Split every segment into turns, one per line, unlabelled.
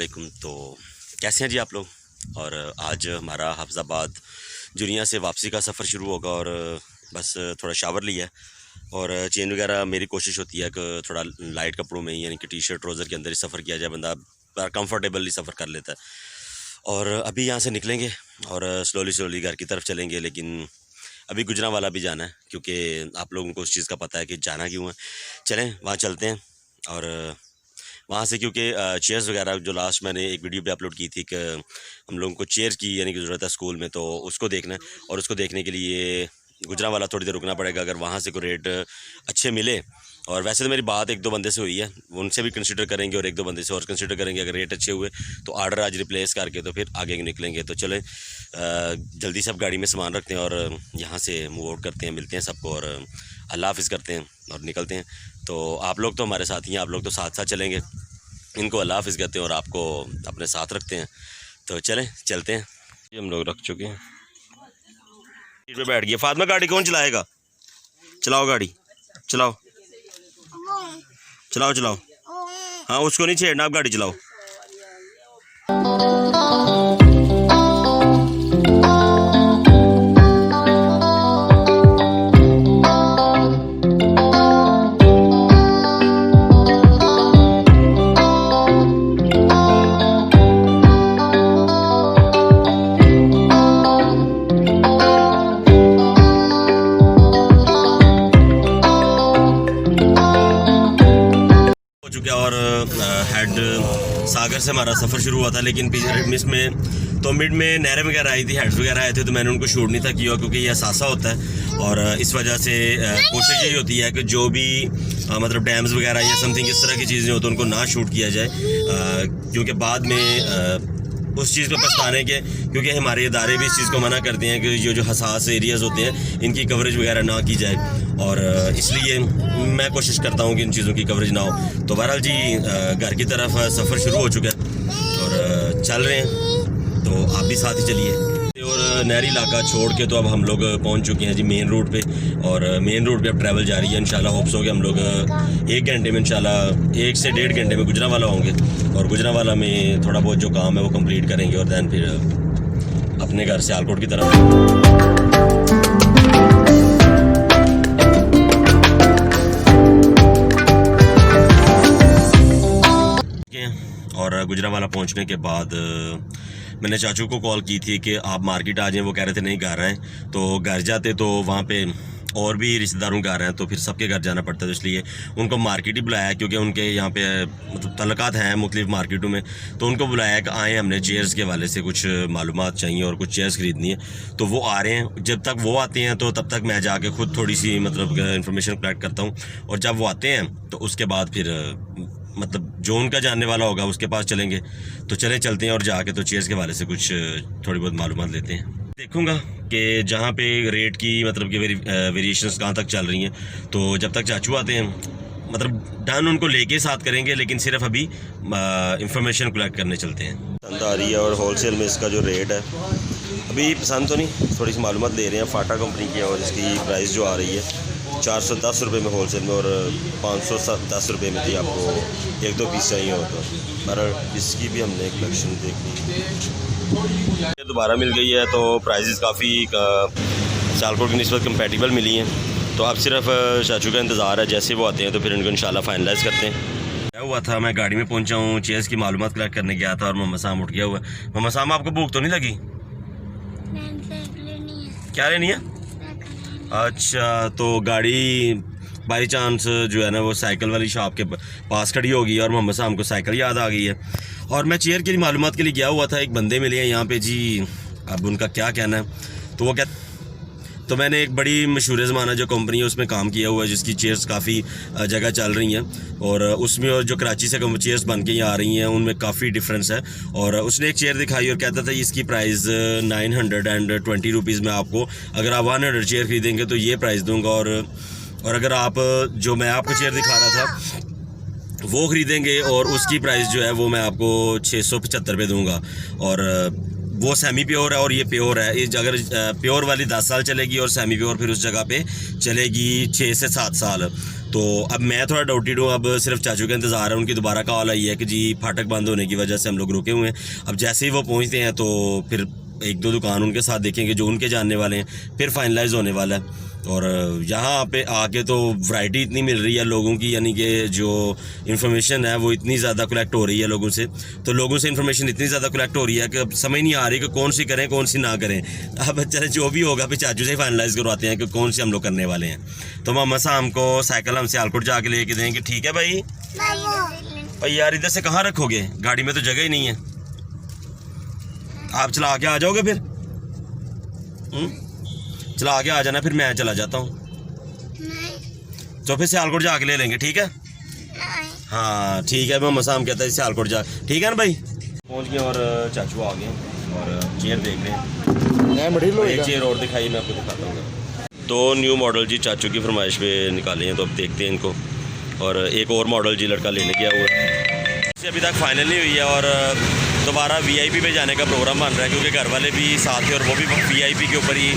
वालेकुम। तो कैसे हैं जी आप लोग। और आज हमारा हाफिज़ाबाद जुनिया से वापसी का सफ़र शुरू होगा और बस थोड़ा शावर लिया है और चेंज वगैरह। मेरी कोशिश होती है कि थोड़ा लाइट कपड़ों में यानी कि टी शर्ट ट्राउज़र के अंदर ही सफ़र किया जाए, बंदा कंफर्टेबली सफ़र कर लेता है। और अभी यहाँ से निकलेंगे और स्लोली घर की तरफ चलेंगे, लेकिन अभी गुजरांवाला भी जाना है क्योंकि आप लोगों को उस चीज़ का पता है कि जाना क्यों है। चलें वहाँ चलते हैं। और वहाँ से क्योंकि चेयर्स वगैरह जो लास्ट मैंने एक वीडियो पे अपलोड की थी कि हम लोगों को चेयर्स की यानी कि ज़रूरत है स्कूल में, तो उसको देखना है। और उसको देखने के लिए गुजरांवाला थोड़ी देर रुकना पड़ेगा। अगर वहाँ से कोई रेट अच्छे मिले, और वैसे तो मेरी बात एक दो बंदे से हुई है, उनसे भी कंसिडर करेंगे और एक दो बंदे से और कंसिडर करेंगे। अगर रेट अच्छे हुए तो ऑर्डर आज रिप्लेस करके तो फिर आगे निकलेंगे। तो चलें जल्दी से अब गाड़ी में सामान रखते हैं और यहाँ से मूव आउट करते हैं, मिलते हैं सबको और अल्लाह हाफ़िज़ करते हैं और निकलते हैं। तो आप लोग तो हमारे साथ ही हैं, आप लोग तो साथ साथ चलेंगे। इनको अल्लाह हाफ़िज़ कहते हैं और आपको अपने साथ रखते हैं। तो चलें चलते हैं। ये हम लोग रख चुके हैं, सीट पे बैठ गए। फातिमा गाड़ी कौन चलाएगा? चलाओ गाड़ी, चलाओ चलाओ चलाओ। हाँ उसको नहीं छेड़ना, आप गाड़ी चलाओ। और हेड सागर से हमारा सफ़र शुरू हुआ था, लेकिन मिस में तो मिड में नहरें वगैरह आई थी, हेड्स वगैरह आए थे, तो मैंने उनको शूट नहीं था किया क्योंकि ये असासा होता है। और इस वजह से कोशिश यही होती है कि जो भी मतलब डैम्स वगैरह या समथिंग इस तरह की चीज़ें हो तो उनको ना शूट किया जाए, क्योंकि बाद में उस चीज़ को पछताने के, क्योंकि हमारे इदारे भी इस चीज़ को मना करते हैं कि जो हसास एरियाज़ होते हैं इनकी कवरेज वगैरह ना की जाए। और इसलिए मैं कोशिश करता हूँ कि इन चीज़ों की कवरेज ना हो। तो बहरहाल जी घर की तरफ सफ़र शुरू हो चुका है और चल रहे हैं, तो आप भी साथ ही चलिए। और नहरी इलाका छोड़ के तो अब हम लोग पहुंच चुके हैं जी मेन रोड पे, और मेन रोड पे अब ट्रैवल जारी है। इंशाल्लाह होप्स हो कि हम लोग 1 घंटे में इंशाल्लाह 1 से 1.5 घंटे में गुजरांवाला होंगे और गुजरांवाला में थोड़ा बहुत जो काम है वो कंप्लीट करेंगे और दैन फिर अपने घर सियालकोट की तरफ। और गुजरांवाला पहुंचने के बाद मैंने चाचू को कॉल की थी कि आप मार्केट आ जाएं। वो कह रहे थे नहीं घर आए, तो घर जाते तो वहाँ पे और भी रिश्तेदारों के घर हैं तो फिर सबके घर जाना पड़ता है, तो इसलिए उनको मार्केट ही बुलाया क्योंकि उनके यहाँ पे मतलब तल्लुकात हैं मुख्तलिफ मार्केटों में। तो उनको बुलाया कि आएँ, हमने चेयर्स के हवाले से कुछ मालूमात चाहिए और कुछ चेयर्स ख़रीदनी है। तो वो आ रहे हैं, जब तक वो आते हैं तो तब तक मैं जाके खुद थोड़ी सी मतलब इन्फॉर्मेशन कलेक्ट करता हूँ, और जब वो आते हैं तो उसके बाद फिर मतलब जो उनका जानने वाला होगा उसके पास चलेंगे। तो चलते हैं और जाके तो चेयर्स के हवाले से कुछ थोड़ी बहुत मालूमात लेते हैं। देखूंगा कि जहाँ पे रेट की मतलब कि वेरिएशंस कहाँ तक चल रही हैं, तो जब तक चाचू आते हैं मतलब डन उनको लेके साथ करेंगे, लेकिन सिर्फ अभी इंफॉर्मेशन कलेक्ट करने चलते हैं। पसंद आ रही है और होलसेल में इसका जो रेट है अभी पसंद तो नहीं, थोड़ी सी मालूमात ले रहे हैं फाटा कंपनी की, और इसकी प्राइस जो आ रही है 410 रुपये में होलसेल में और 510 रुपये में थी। आपको 1-2 पीस चाहिए हो तो, पर इसकी भी हमने कलेक्शन देख ली, ये दोबारा मिल गई है। तो प्राइसेस काफ़ी सियालकोट की निस्बत कंपेटिबल मिली हैं। तो अब सिर्फ चाचू का इंतज़ार है, जैसे वो आते हैं तो फिर उनको इंशाल्लाह फाइनलाइज़ करते हैं। क्या हुआ था, मैं गाड़ी में पहुंचा हूँ, चेयर्स की मालूमात कलेक्ट करने गया था और मोहम्मद साहब उठ गया हुआ। मोहम्मद साहब आपको भूख तो नहीं लगी? क्या लेनी है? अच्छा, तो गाड़ी बाई चांस जो है ना वो साइकिल वाली शॉप के पास खड़ी होगी और मोहम्मद साहब को साइकिल याद आ गई है। और मैं चेयर की मालूमात के लिए गया हुआ था, एक बंदे मिले हैं यहाँ पे जी, अब उनका क्या कहना है। तो वो क्या, तो मैंने एक बड़ी मशहूर ज़माना जो कंपनी है उसमें काम किया हुआ है जिसकी चेयर्स काफ़ी जगह चल रही हैं, और उसमें और जो कराची से चेयर्स बन के यहाँ आ रही हैं उनमें काफ़ी डिफरेंस है। और उसने एक चेयर दिखाई और कहता था इसकी प्राइस 920 रुपीज़ में आपको, अगर आप 100 चेयर ख़रीदेंगे तो ये प्राइस दूंगा, और अगर आप जो मैं आपको चेयर दिखा रहा था वो ख़रीदेंगे और उसकी प्राइस जो है वो मैं आपको 675 रुपये दूँगा। और वो सेमी प्योर है और ये प्योर है। ये अगर प्योर वाली 10 साल चलेगी और सेमी प्योर फिर उस जगह पे चलेगी 6 से 7 साल। तो अब मैं थोड़ा डाउटेड हूँ, अब सिर्फ चाचू का इंतज़ार है, उनकी दोबारा कॉल आई है कि जी फाटक बंद होने की वजह से हम लोग रुके हुए हैं। अब जैसे ही वो पहुँचते हैं तो फिर 1-2 दुकान उनके साथ देखेंगे जो उनके जानने वाले हैं, फिर फाइनलाइज होने वाला है। और यहाँ पे आके तो वैरायटी इतनी मिल रही है लोगों की, यानी कि जो इन्फॉर्मेशन है वो इतनी ज़्यादा कलेक्ट हो रही है लोगों से, तो लोगों से इन्फॉर्मेशन इतनी ज़्यादा कलेक्ट हो रही है कि अब समझ नहीं आ रही कि कौन सी करें कौन सी ना करें। अब चले जो भी होगा फिर चाचू से फाइनलाइज करवाते हैं कि कौन सी हम लोग करने वाले हैं। तो मोहम्मद साहब को साइकिल हम सियालकोट जाके लेके देंगे, ठीक है भाई? भाई यार इधर से कहाँ रखोगे, गाड़ी में तो जगह ही नहीं है। आप चला के आ जाओगे फिर? चला के आ जाना, फिर मैं चला जाता हूँ। तो फिर सियालकोट जाके ले लेंगे, ठीक है? हाँ ठीक है, मोहम्मद साहब कहता है सियालकोट जा, ठीक है ना भाई? पहुँच गए और चाचू आ गए और चेयर देख रहे हैं। एक चेयर और दिखाई, मैं आपको दिखाता हूँ। तो न्यू मॉडल जी चाचू की फरमाइश पे निकाले हैं, तो अब देखते हैं इनको। और एक और मॉडल जी लड़का लेने गया हुआ है, इससे अभी तक फाइनल नहीं हुई है और दोबारा वीआईपी पे जाने का प्रोग्राम बन रहा है, क्योंकि घर वाले भी साथ हैं और वो भी वीआईपी के ऊपर ही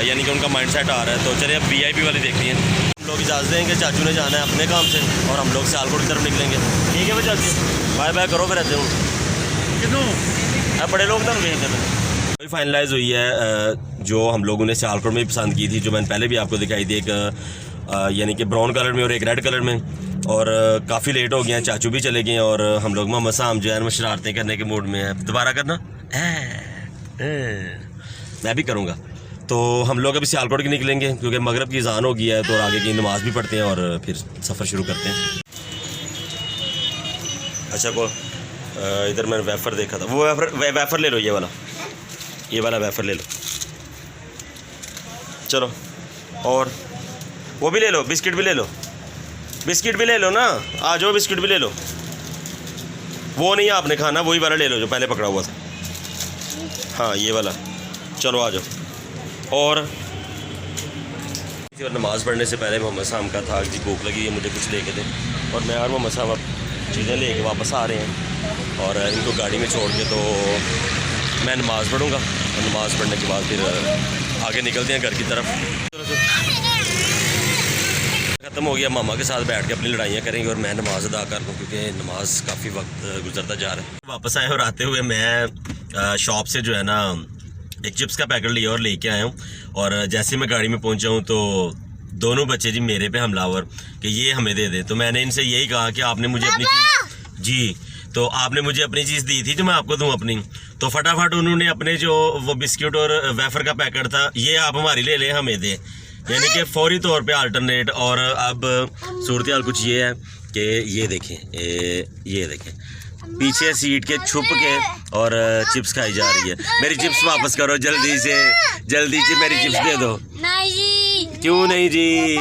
यानी कि उनका माइंडसेट आ रहा है। तो चलिए अब वीआईपी वाले देखते हैं। हम लोग इजाज़त देंगे, चाचू ने जाना है अपने काम से और हम लोग सियालकोट की तरफ निकलेंगे, ठीक है भाई? चाचू बाय बाय करो फिर रहते हूँ कितनों बड़े लोग ना भेज फाइनलाइज हुई है जो हम लोगों ने सियालकोट में पसंद की थी, जो मैंने पहले भी आपको दिखाई थी, एक यानी कि ब्राउन कलर में और एक रेड कलर में। और काफ़ी लेट हो गया, चाचू भी चले गए और हम लोग मोहम्मद साहब जो है वो शरारतें करने के मूड में है। दोबारा करना मैं भी करूँगा। तो हम लोग अभी सियालकोट के निकलेंगे क्योंकि मगरिब की अज़ान हो गई है, तो आगे की नमाज भी पढ़ते हैं और फिर सफ़र शुरू करते हैं। अच्छा को इधर मैंने वेफ़र देखा था, वो वेफ़र ले लो, ये वाला वेफ़र ले लो। चलो और वो भी ले लो, बिस्किट भी ले लो, बिस्किट भी ले लो ना, आ जाओ बिस्किट भी ले लो। वो नहीं आपने खाना, वही वाला ले लो जो पहले पकड़ा हुआ था। हाँ ये वाला, चलो आ जाओ। और नमाज़ पढ़ने से पहले मोहम्मद साहब का था जी भूख लगी है, मुझे कुछ लेके दें, और मैं और मोहम्मद साहब अब चीज़ें लेके वापस आ रहे हैं और इनको गाड़ी में छोड़ के तो मैं नमाज़ पढ़ूँगा और नमाज़ पढ़ने के बाद फिर आगे निकलते हैं घर की तरफ। ख़त्म हो गया, मामा के साथ बैठ के अपनी लड़ाइयाँ करेंगे और मैं नमाज़ अदा कर लूँ क्योंकि नमाज काफ़ी वक्त गुजरता जा रहा है। वापस आए और आते हुए मैं शॉप से जो है ना एक चिप्स का पैकेट लिया और लेके आया हूँ। और जैसे मैं गाड़ी में पहुँचा हूँ तो दोनों बच्चे जी मेरे पे हमलावर कि ये हमें दे दे। तो मैंने इनसे यही कहा कि आपने मुझे अपनी चीज़ जी, तो आपने मुझे अपनी चीज़ दी थी जो मैं आपको दूँ अपनी। तो फटाफट उन्होंने अपने जो वो बिस्किट और वेफर का पैकेट था, ये आप हमारी ले लें, हमें दे, यानी कि फौरी तौर पे अल्टरनेट। और अब सूरत हाल कुछ ये है कि ये देखें पीछे सीट के छुप के और चिप्स खाई जा रही है। मेरी चिप्स वापस करो जल्दी से मेरी चिप्स दे दो।
नहीं जी।
क्यों नहीं जी?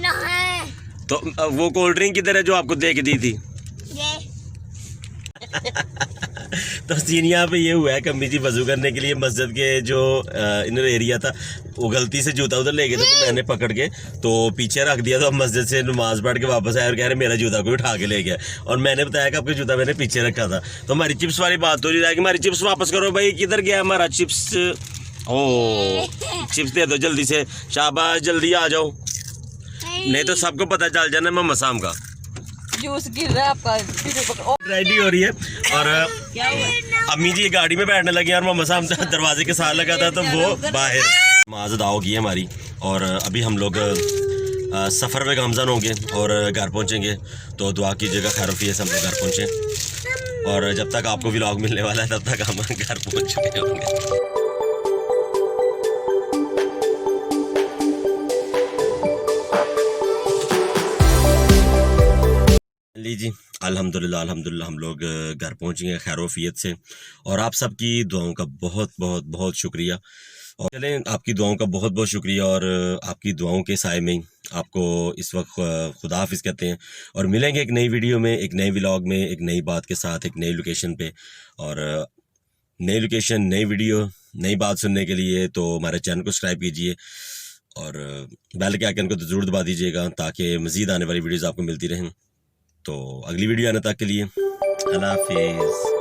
है।
तो वो कोल्ड ड्रिंक किधर है जो आपको दे के दी थी? तो सीन यहाँ पे ये हुआ है, कम्मी जी वजू करने के लिए मस्जिद के जो इनर एरिया था वो गलती से जूता उधर ले गए थे, तो मैंने पकड़ के तो पीछे रख दिया। तो अब मस्जिद से नमाज पढ़ के वापस आया और कह रहे मेरा जूता कोई उठा के ले गया, और मैंने बताया कि आपका जूता मैंने पीछे रखा था। तो हमारी चिप्स वाली बात हो जाएगी, हमारी चिप्स वापस करो भाई। किधर गया हमारा चिप्स? ओ चिप्स दे दो जल्दी से, शाबाश जल्दी आ जाओ, नहीं तो सबको पता चल जाना मोहम्मद साहब का
जूस गिर रहा है आपका।
रेडी हो रही है और अम्मी जी गाड़ी में बैठने लगी और मोहम्मद साहब दरवाजे के साथ लगा था तो वो बाहर। नमाज़ अदा होगी हमारी और अभी हम लोग सफ़र में गामज़न होंगे और घर पहुंचेंगे। तो दुआ कीजिएगा खैर से हम लोग घर पहुंचे, और जब तक आपको व्लॉग मिलने वाला है तब तक हम घर पहुंच चुके होंगे। जी अल्हम्दुलिल्लाह हम लोग घर पहुँचेंगे खैरोफियत से, और आप सबकी दुआओं का बहुत बहुत बहुत शुक्रिया। और चलें आपकी दुआओं का बहुत बहुत शुक्रिया, और आपकी दुआओं के साए में आपको इस वक्त खुदा हाफिज़ कहते हैं, और मिलेंगे एक नई वीडियो में, एक नए व्लॉग में, एक नई बात के साथ, एक नई लोकेशन पे। और नई लोकेशन, नई वीडियो, नई बात सुनने के लिए तो हमारे चैनल को सब्सक्राइब कीजिए और बेल के आइकन को तो ज़रूर दबा दीजिएगा ताकि मज़ीद आने वाली वीडियोज़ आपको मिलती रहें। तो अगली वीडियो आने तक के लिए अल्लाह हाफिज़।